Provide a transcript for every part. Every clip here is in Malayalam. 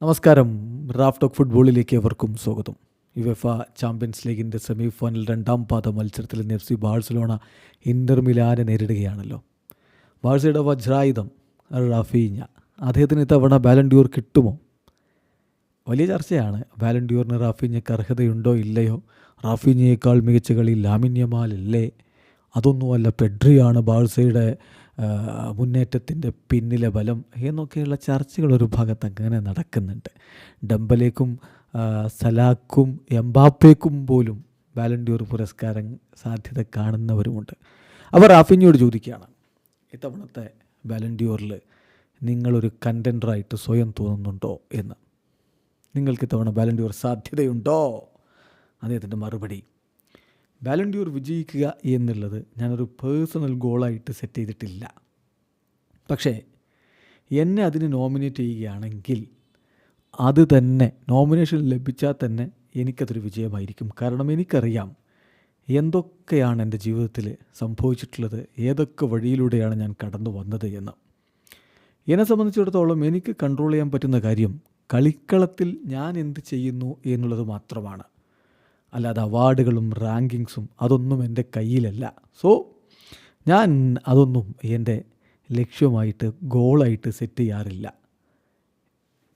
നമസ്കാരം. റാഫ് ടോക്ക് ഫുട്ബോളിലേക്ക് അവർക്കും സ്വാഗതം. യുവേഫ ചാമ്പ്യൻസ് ലീഗിൻ്റെ സെമി ഫൈനൽ രണ്ടാം പാദ മത്സരത്തിൽ എഫ് സി ബാഴ്സലോണ ഇൻ്റർ മിലാനെ നേരിടുകയാണല്ലോ. ബാഴ്സയുടെ വജ്രായുധം റാഫീഞ്ഞ, അദ്ദേഹത്തിന് ഇത്തവണ ബാലൻ ഡ്യൂർ കിട്ടുമോ? വലിയ ചർച്ചയാണ്. ബാലൻ ഡ്യൂറിന് റാഫീഞ്ഞയ്ക്ക് അർഹതയുണ്ടോ ഇല്ലയോ? റാഫീഞ്ഞയേക്കാൾ മികച്ച കളി ലാമിൻ യമാലല്ലേ? അതൊന്നുമല്ല, പെഡ്രിയാണ് ബാഴ്സയുടെ മുന്നേറ്റത്തിൻ്റെ പിന്നിലെ ബലം എന്നൊക്കെയുള്ള ചർച്ചകൾ ഒരു ഭാഗത്ത് അങ്ങനെ നടക്കുന്നുണ്ട്. ഡംബലേക്കും സലാക്കും എംബാപ്പേക്കും പോലും ബാലൻ ഡ്യൂർ പുരസ്കാരം സാധ്യത കാണുന്നവരുമുണ്ട്. അവർ റാഫീഞ്ഞയോട് ചോദിക്കുകയാണ്, ഇത്തവണത്തെ ബാലൻ ഡ്യൂറിൽ നിങ്ങളൊരു കണ്ടൻഡറായിട്ട് സ്വയം തോന്നുന്നുണ്ടോ എന്ന്. നിങ്ങൾക്ക് ഇത്തവണ ബാലൻ ഡ്യൂർ സാധ്യതയുണ്ടോ? അദ്ദേഹത്തിൻ്റെ മറുപടി, ബാലൻ ഡ്യൂർ വിജയിക്കുക എന്നുള്ളത് ഞാനൊരു പേഴ്സണൽ ഗോളായിട്ട് സെറ്റ് ചെയ്തിട്ടില്ല. പക്ഷേ എന്നെ അതിന് നോമിനേറ്റ് ചെയ്യുകയാണെങ്കിൽ അത് തന്നെ, നോമിനേഷൻ ലഭിച്ചാൽ തന്നെ എനിക്കതൊരു വിജയമായിരിക്കും. കാരണം എനിക്കറിയാം എന്തൊക്കെയാണ് എൻ്റെ ജീവിതത്തിൽ സംഭവിച്ചിട്ടുള്ളത്, ഏതൊക്കെ വഴിയിലൂടെയാണ് ഞാൻ കടന്നു വന്നത് എന്ന്. എന്നെ സംബന്ധിച്ചിടത്തോളം എനിക്ക് കൺട്രോൾ ചെയ്യാൻ പറ്റുന്ന കാര്യം കളിക്കളത്തിൽ ഞാൻ എന്ത് ചെയ്യുന്നു എന്നുള്ളത് മാത്രമാണ്. അല്ലാതെ അവാർഡുകളും റാങ്കിങ്സും അതൊന്നും എൻ്റെ കയ്യിലല്ല. സോ ഞാൻ അതൊന്നും എൻ്റെ ലക്ഷ്യമായിട്ട് ഗോളായിട്ട് സെറ്റ് ചെയ്യാറില്ല.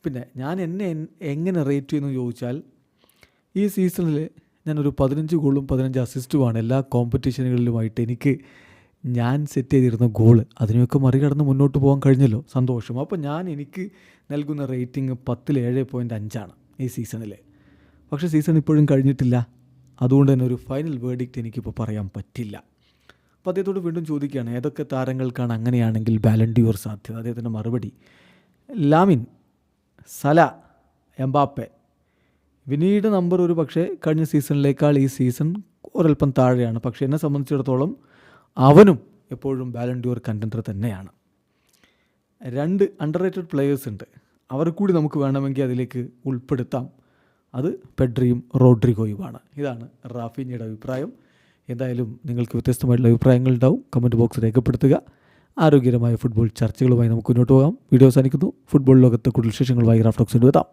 പിന്നെ ഞാൻ എന്നെ എങ്ങനെ റേറ്റ് ചെയ്യുന്നു ചോദിച്ചാൽ, ഈ സീസണിൽ ഞാനൊരു 15 ഗോളും 15 അസിസ്റ്റുമാണ് എല്ലാ കോമ്പറ്റീഷനുകളിലുമായിട്ട് ഞാൻ സെറ്റ് ചെയ്തിരുന്ന ഗോള്. അതിനെയൊക്കെ മറികടന്ന് മുന്നോട്ട് പോകാൻ കഴിഞ്ഞല്ലോ, സന്തോഷം. അപ്പോൾ എനിക്ക് നൽകുന്ന റേറ്റിംഗ് 10-ൽ 7.5 ഈ സീസണിൽ. പക്ഷേ സീസൺ ഇപ്പോഴും കഴിഞ്ഞിട്ടില്ല. അതുകൊണ്ട് തന്നെ ഒരു ഫൈനൽ വേർഡിക്റ്റ് എനിക്കിപ്പോൾ പറയാൻ പറ്റില്ല. അപ്പോൾ അദ്ദേഹത്തോട് വീണ്ടും ചോദിക്കുകയാണ്, ഏതൊക്കെ താരങ്ങൾക്കാണ് അങ്ങനെയാണെങ്കിൽ ബാലൻ ഡ്യൂർ സാധ്യത? അദ്ദേഹത്തിൻ്റെ മറുപടി, ലാമിൻ, സല, എംബാപ്പെ. വിനീയുടെ നമ്പർ ഒരു പക്ഷേ കഴിഞ്ഞ സീസണിലേക്കാൾ ഈ സീസൺ ഒരൽപ്പം താഴെയാണ്. പക്ഷേ എന്നെ സംബന്ധിച്ചിടത്തോളം അവനും എപ്പോഴും ബാലൻ ഡ്യൂർ കണ്ടൻഡർ തന്നെയാണ്. 2 അണ്ടർ റേറ്റഡ് പ്ലെയേഴ്സ് ഉണ്ട്, അവർ കൂടി നമുക്ക് വേണമെങ്കിൽ അതിലേക്ക് ഉൾപ്പെടുത്താം. അത് പെഡ്രിയും റോഡ്രിഗോയുമാണ്. ഇതാണ് റാഫീഞ്ഞയുടെ അഭിപ്രായം. എന്തായാലും നിങ്ങൾക്ക് വ്യത്യസ്തമായിട്ടുള്ള അഭിപ്രായങ്ങൾ ഉണ്ടാവും. കമൻറ്റ് ബോക്സ് രേഖപ്പെടുത്തുക. ആരോഗ്യകരമായ ഫുട്ബോൾ ചർച്ചകളുമായി നമുക്ക് മുന്നോട്ട് പോകാം. വീഡിയോ അവസാനിക്കുന്നു. ഫുട്ബോൾ ലോകത്ത് കൂടുതൽ വിശേഷങ്ങളുമായി റാഫ് ടോക്സിൽ എത്താം.